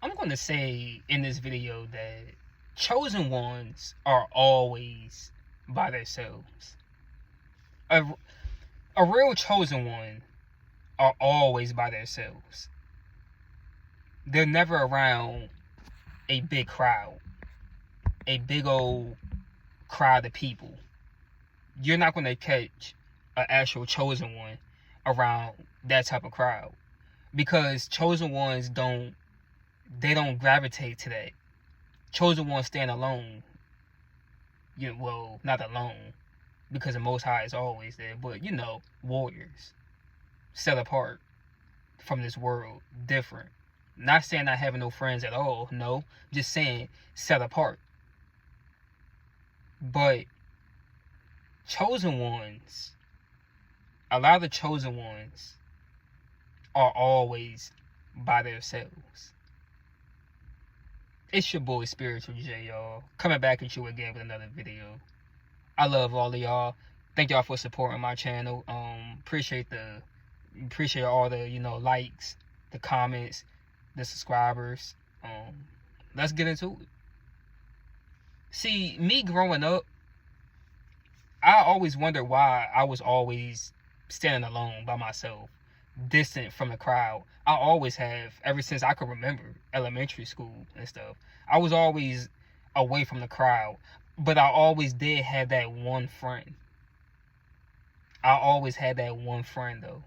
I'm going to say in this video that chosen ones are always by themselves. A, a real chosen one are always by themselves. They're never around a big crowd, a big old crowd of people. You're not going to catch an actual chosen one around that type of crowd, because chosen ones don't gravitate to that. Chosen ones stand alone. Well, not alone, because the Most High is always there, but warriors, set apart from this world, different. Not saying not having no friends at all, no, just saying set apart. But chosen ones, a lot of the chosen ones are always by themselves. It's your boy Spiritual J, y'all, coming back at you again with another video. I love all of y'all. Thank y'all for supporting my channel. Appreciate all the likes, the comments, the subscribers. Let's get into it. See, me growing up, I always wondered why I was always standing alone by myself, distant from the crowd. I always have, ever since I could remember, elementary school and stuff. I was always away from the crowd, but I always did have that one friend. I always had that one friend, though,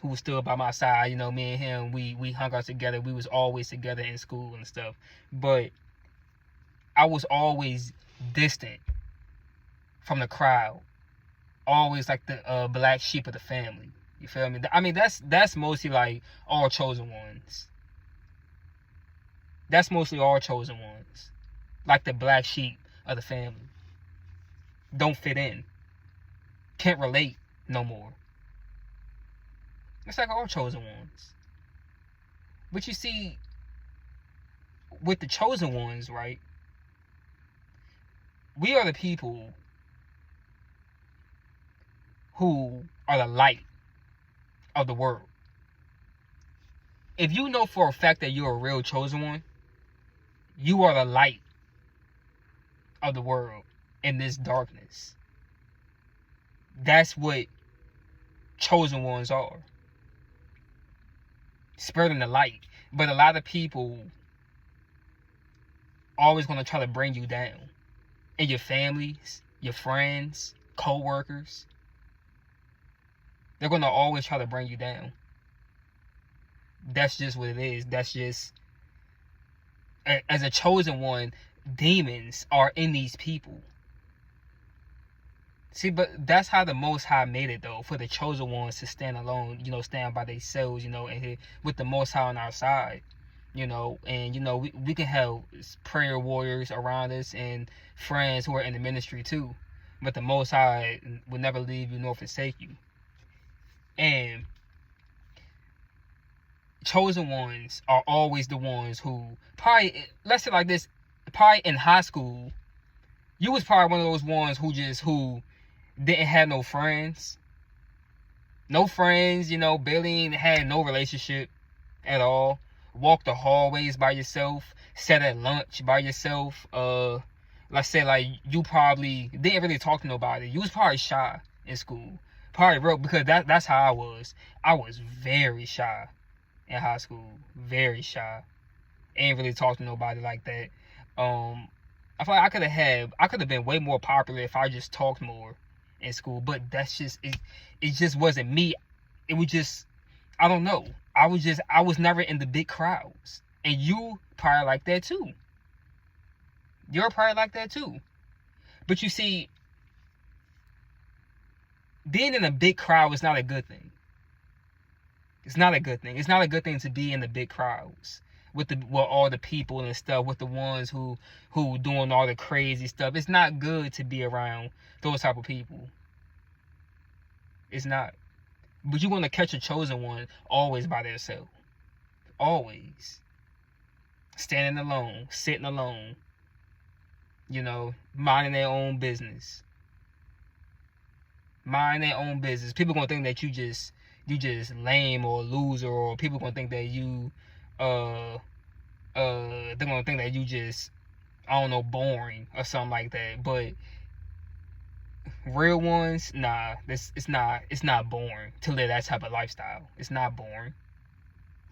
who was still by my side. Me and him, we hung out together. We was always together in school and stuff. But I was always distant from the crowd. Always like the black sheep of the family. You feel me? I mean, that's mostly like all chosen ones. That's mostly all chosen ones. Like the black sheep of the family. Don't fit in. Can't relate no more. It's like all chosen ones. But you see, with the chosen ones, right? We are the people who are the light of the world. If you know for a fact that you're a real chosen one, you are the light of the world in this darkness. That's what chosen ones are. Spreading the light. But a lot of people always going to try to bring you down. And your families, your friends, co-workers, they're going to always try to bring you down. That's just what it is. That's just, as a chosen one, demons are in these people. See, but that's how the Most High made it, though, for the chosen ones to stand alone, stand by themselves, and with the Most High on our side, and, we can have prayer warriors around us and friends who are in the ministry too. But the Most High will never leave you nor forsake you. And chosen ones are always the ones who probably, let's say like this, probably in high school, you was probably one of those ones who didn't have no friends. No friends, barely had no relationship at all. Walked the hallways by yourself. Sat at lunch by yourself. Let's say like you probably didn't really talk to nobody. You was probably shy in school. Probably real, because that's how I was. I was very shy in high school. Very shy. Ain't really talk to nobody like that. I feel like I could have been way more popular if I just talked more in school, but that's just it just wasn't me. It was just, I don't know. I was never in the big crowds. And you probably like that too. You're probably like that too. But you see, being in a big crowd is not a good thing. It's not a good thing. It's not a good thing to be in the big crowds with all the people and stuff, with the ones who doing all the crazy stuff. It's not good to be around those type of people. It's not. But you're going to catch a chosen one always by themselves. Always. Standing alone, sitting alone, minding their own business. Mind their own business. People going to think that you you just lame or loser, or people gonna think that you they're gonna think that you just, I don't know, boring or something like that. But real ones, nah, it's not boring to live that type of lifestyle. It's not boring.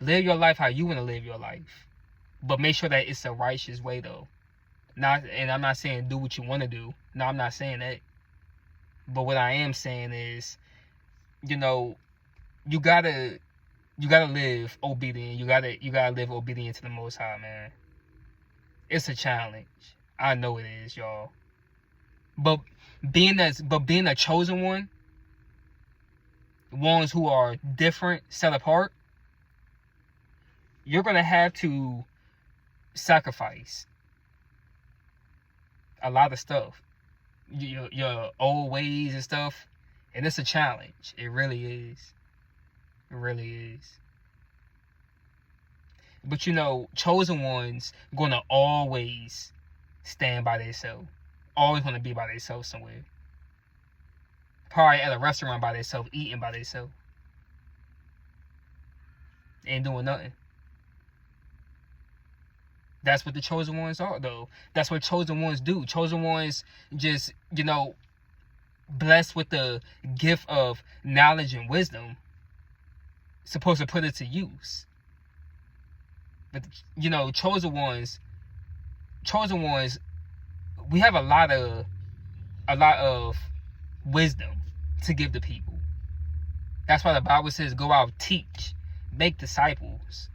Live your life how you want to live your life, but make sure that it's a righteous way though. And I'm not saying do what you want to do. No, I'm not saying that. But what I am saying is, you know, you gotta live obedient. You gotta live obedient to the Most High, man. It's a challenge. I know it is, y'all. But being a chosen one, ones who are different, set apart, you're gonna have to sacrifice a lot of stuff, your old ways and stuff, and it's a challenge. It really is. It really is. But you know, chosen ones gonna always stand by themselves. Always gonna be by themselves somewhere. Probably at a restaurant by themselves, eating by themselves. Ain't doing nothing. That's what the chosen ones are, though. That's what chosen ones do. Chosen ones just, you know, blessed with the gift of knowledge and wisdom, supposed to put it to use. But, you know, chosen ones, we have a lot of wisdom to give to people. That's why the Bible says, go out, teach, make disciples,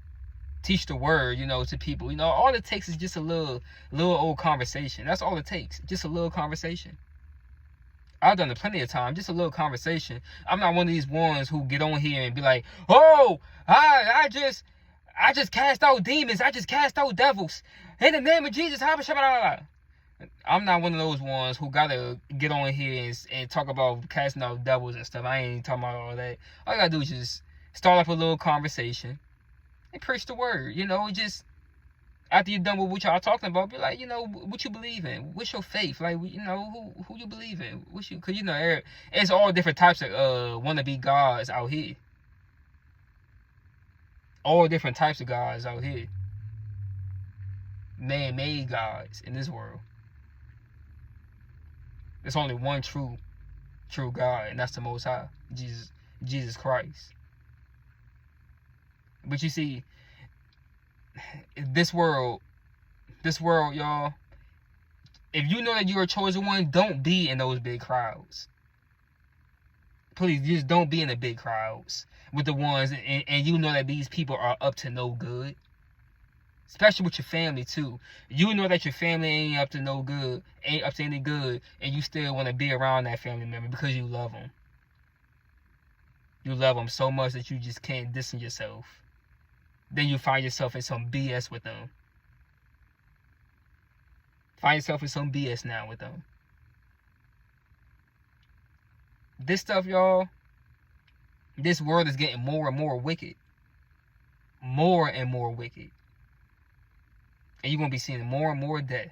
teach the word, you know, to people. You know, all it takes is just a little old conversation. That's all it takes. Just a little conversation. I've done it plenty of times. Just a little conversation. I'm not one of these ones who get on here and be like, oh, I just cast out demons. I just cast out devils. In the name of Jesus. I'm not one of those ones who gotta get on here and talk about casting out devils and stuff. I ain't talking about all that. All you gotta do is just start up a little conversation and preach the word. You know, just after you're done with what y'all talking about, be like, you know, what you believe in. What's your faith? Like, you know, who you believe in? Cause you know, it's all different types of wannabe gods out here. All different types of gods out here. Man-made gods in this world. There's only one true God, and that's the Most High, Jesus Christ. But you see, this world, y'all, if you know that you're a chosen one, don't be in those big crowds. Please, just don't be in the big crowds with the ones, and you know that these people are up to no good. Especially with your family too. You know that your family ain't up to no good, ain't up to any good, and you still want to be around that family member because you love them. You love them so much that you just can't distance yourself. Then you find yourself in some BS with them. Find yourself in some BS now with them. This stuff, y'all, this world is getting more and more wicked. More and more wicked. And you're going to be seeing more and more death.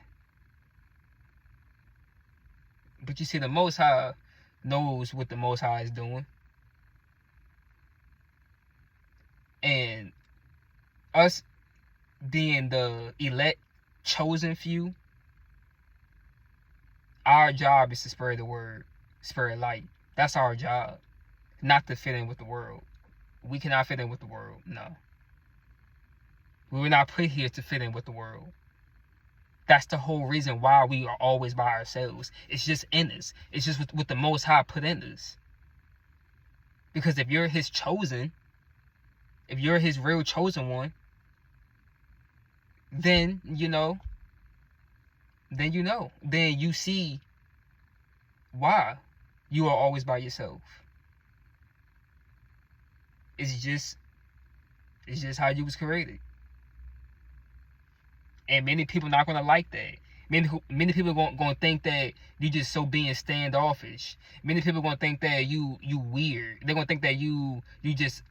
But you see, the Most High knows what the Most High is doing. And us being the elect, chosen few, our job is to spread the word, spread light. That's our job. Not to fit in with the world. We cannot fit in with the world. No. We were not put here to fit in with the world. That's the whole reason why we are always by ourselves. It's just in us. It's just what the Most High put in us. Because if you're His chosen, if you're His real chosen one, then you know. Then you see why you are always by yourself. It's just how you was created. And many people not gonna like that. Many people gonna think that you just so being standoffish. Many people gonna think that you weird. They're gonna think that you just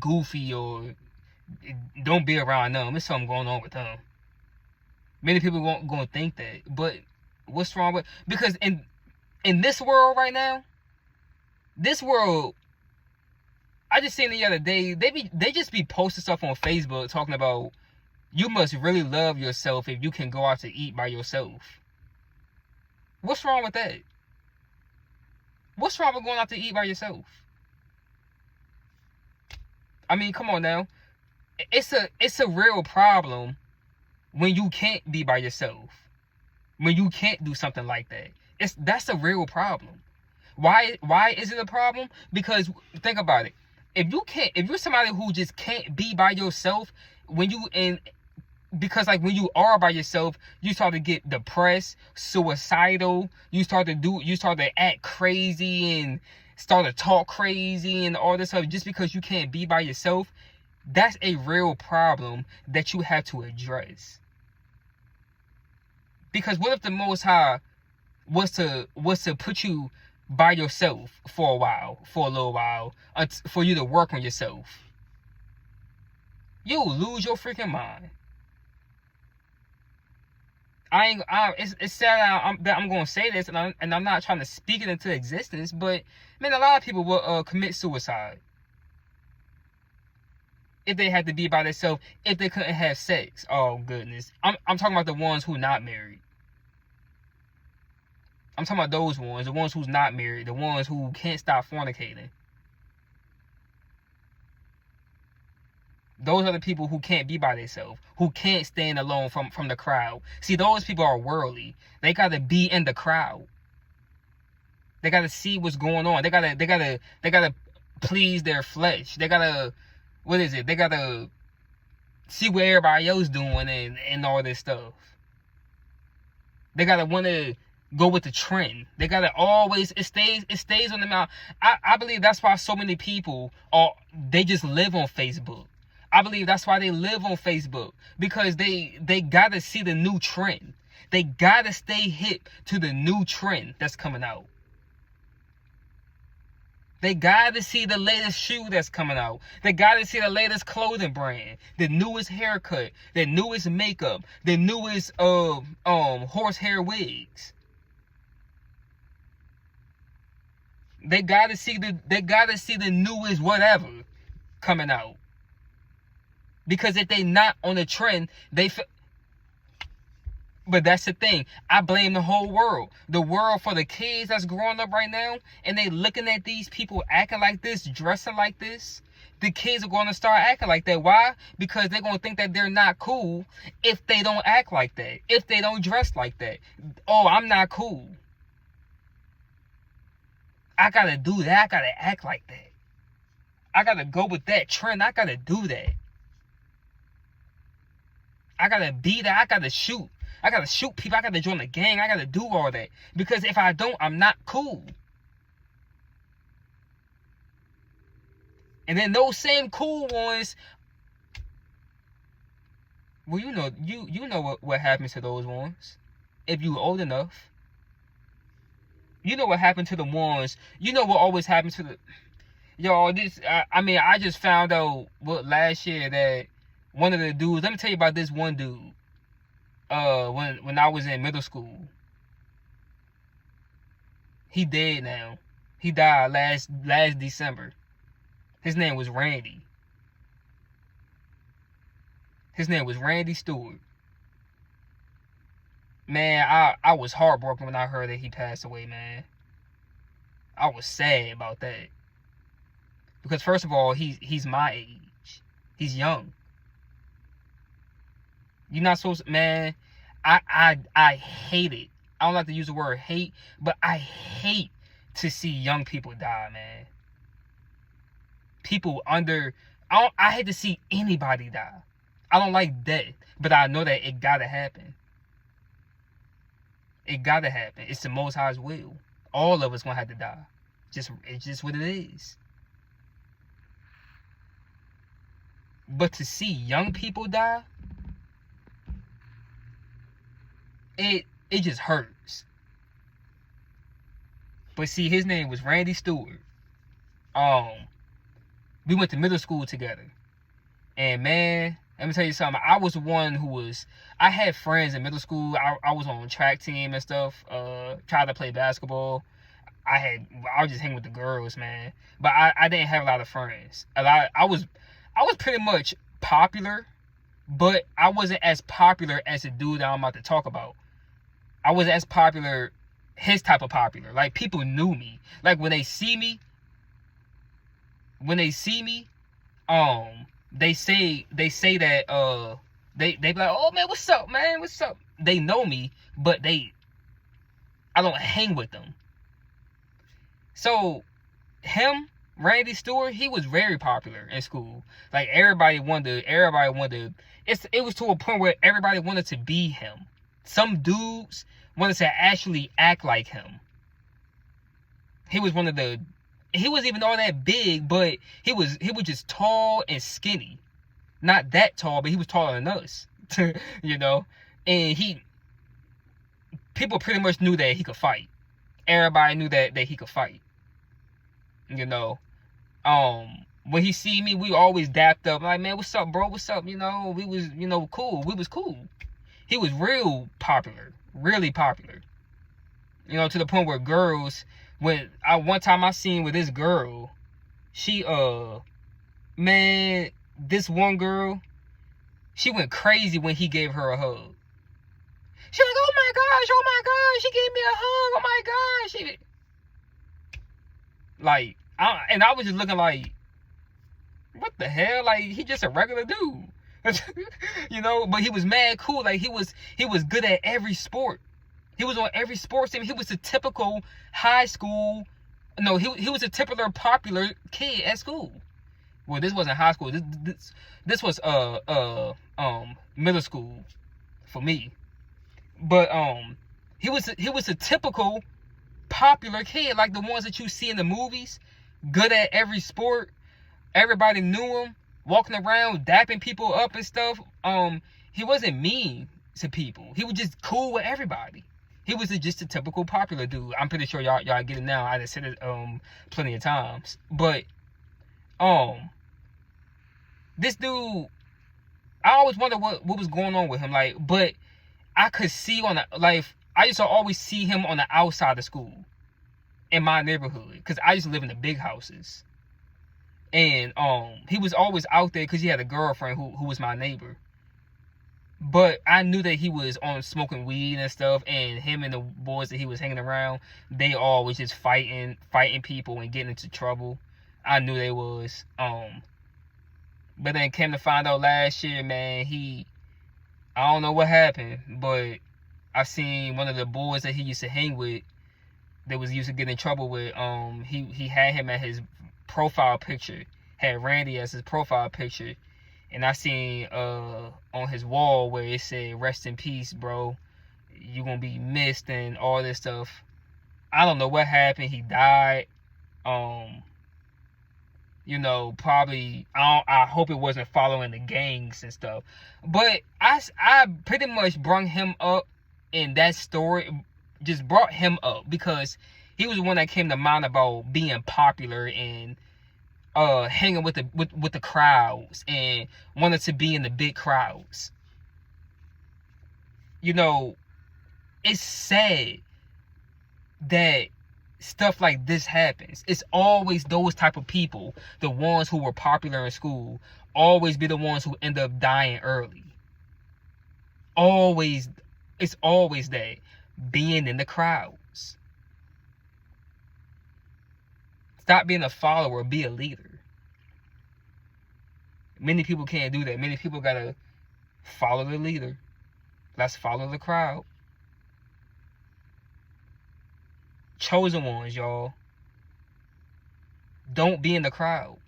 goofy, or don't be around them. There's something going on with them. Many people gonna think that. But what's wrong with, because in this world right now, this world I just seen the other day, they just be posting stuff on Facebook talking about you must really love yourself if you can go out to eat by yourself. What's wrong with that? What's wrong with going out to eat by yourself? I mean, come on now. It's a real problem when you can't be by yourself. When you can't do something like that. That's a real problem. Why is it a problem? Because think about it. If you're somebody who just can't be by yourself, because like when you are by yourself, you start to get depressed, suicidal, you start to act crazy and start to talk crazy and all this stuff just because you can't be by yourself. That's a real problem that you have to address. Because what if the Most High was to put you by yourself for a little while, for you to work on yourself? You'll lose your freaking mind. It's sad that I'm gonna say this, and I'm not trying to speak it into existence, but man, a lot of people will commit suicide if they had to be by themselves, if they couldn't have sex. Oh goodness, I'm talking about the ones who not married. I'm talking about those ones, the ones who's not married, the ones who can't stop fornicating. Those are the people who can't be by themselves, who can't stand alone from the crowd. See, those people are worldly. They gotta be in the crowd. They gotta see what's going on. They gotta please their flesh. They gotta, they gotta see what everybody else doing and all this stuff. They gotta want to go with the trend. They gotta always, it stays on the mouth. I believe that's why so many people they just live on Facebook. I believe that's why they live on Facebook, because they gotta see the new trend. They gotta stay hip to the new trend that's coming out. They gotta see the latest shoe that's coming out. They gotta see the latest clothing brand, the newest haircut, the newest makeup, the newest horsehair wigs. They gotta see the newest whatever coming out. Because if they not on the trend, but that's the thing. I blame the whole world. The world for the kids that's growing up right now, and they looking at these people acting like this, dressing like this. The kids are going to start acting like that. Why? Because they're going to think that they're not cool if they don't act like that. If they don't dress like that. Oh, I'm not cool. I got to do that. I got to act like that. I got to go with that trend. I got to do that. I gotta be that. I gotta shoot. I gotta shoot people. I gotta join the gang. I gotta do all that. Because if I don't, I'm not cool. And then those same cool ones, well, you know what happens to those ones. If you old enough. You know what happened to the ones. You know what always happens to the... Y'all, I just found out last year that one of the dudes, let me tell you about this one dude. When I was in middle school. He dead now. He died last December. His name was Randy. His name was Randy Stewart. Man, I was heartbroken when I heard that he passed away, man. I was sad about that. Because first of all, he's my age. He's young. You're not supposed to, man. I hate it. I don't like to use the word hate, but I hate to see young people die, man. People I hate to see anybody die. I don't like death, but I know that it gotta happen. It gotta happen. It's the Most High's will. All of us gonna have to die. It's just what it is. But to see young people die, it just hurts. But see, his name was Randy Stewart. We went to middle school together. And man, let me tell you something. I was the one I had friends in middle school. I was on track team and stuff. Tried to play basketball. I was just hanging with the girls, man. But I didn't have a lot of friends. I was pretty much popular, but I wasn't as popular as the dude that I'm about to talk about. I wasn't as popular, his type of popular. Like, people knew me. Like, when they see me, they say that they be like, oh man, what's up, man? What's up? They know me, but I don't hang with them. So him, Randy Stewart, he was very popular in school. Like, everybody wanted. It was to a point where everybody wanted to be him. Some dudes wanted to actually act like him. He wasn't even all that big, but he was just tall and skinny. Not that tall, but he was taller than us. You know? And people pretty much knew that he could fight. Everybody knew that he could fight. You know? When he see me, we always dapped up. Like, man, what's up, bro? What's up? You know, we was, cool. We was cool. He was real popular. Really popular. You know, to the point where girls, one time I seen with this girl, she, man, this one girl, she went crazy when he gave her a hug. She was like, oh my gosh, she gave me a hug, oh my gosh. Like, I was just looking like, what the hell? Like, he just a regular dude. You know, but he was mad cool. Like, he was good at every sport. He was on every sports team. He was a typical high school. No, he was a typical popular kid at school. Well, this wasn't high school. This was middle school for me. But he was a typical popular kid, like the ones that you see in the movies. Good at every sport. Everybody knew him. Walking around, dapping people up and stuff. He wasn't mean to people. He was just cool with everybody. He was just a typical popular dude. I'm pretty sure y'all get it now. I just said it plenty of times. But this dude, I always wonder what was going on with him. Like, but I could see I used to always see him on the outside of school in my neighborhood, because I used to live in the big houses. And he was always out there because he had a girlfriend who was my neighbor. But I knew that he was on smoking weed and stuff, and him and the boys that he was hanging around, they all was just fighting people and getting into trouble. I knew they was. But then came to find out last year, man, I don't know what happened, but I seen one of the boys that he used to hang with, that was used to get in trouble with. He had him at his profile picture, had Randy as his profile picture. And I seen on his wall where it said, rest in peace, bro. You gonna be missed and all this stuff. I don't know what happened. He died. You know, probably, I hope it wasn't following the gangs and stuff. But I pretty much brought him up in that story. Just brought him up because he was the one that came to mind about being popular and hanging with the crowds and wanted to be in the big crowds. You know, it's sad that stuff like this happens. It's always those type of people, the ones who were popular in school, always be the ones who end up dying early. It's always that, being in the crowds. Stop being a follower, be a leader. Many people can't do that. Many people gotta follow the leader. Let's follow the crowd. Chosen ones, y'all. Don't be in the crowd.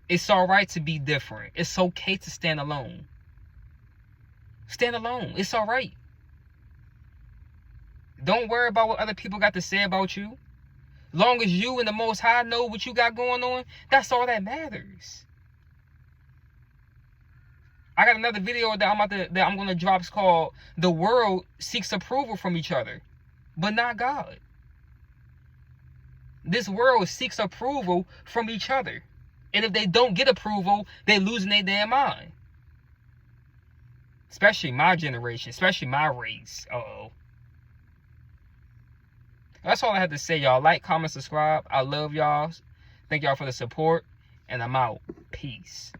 It's alright to be different. It's okay to stand alone. Stand alone. It's alright. Don't worry about what other people got to say about you. Long as you and the Most High know what you got going on, that's all that matters. I got another video that I'm gonna drop. It's called "The World Seeks Approval from Each Other, but Not God." This world seeks approval from each other, and if they don't get approval, they're losing their damn mind. Especially my generation, especially my race. That's all I have to say, y'all. Like, comment, subscribe. I love y'all. Thank y'all for the support. And I'm out. Peace.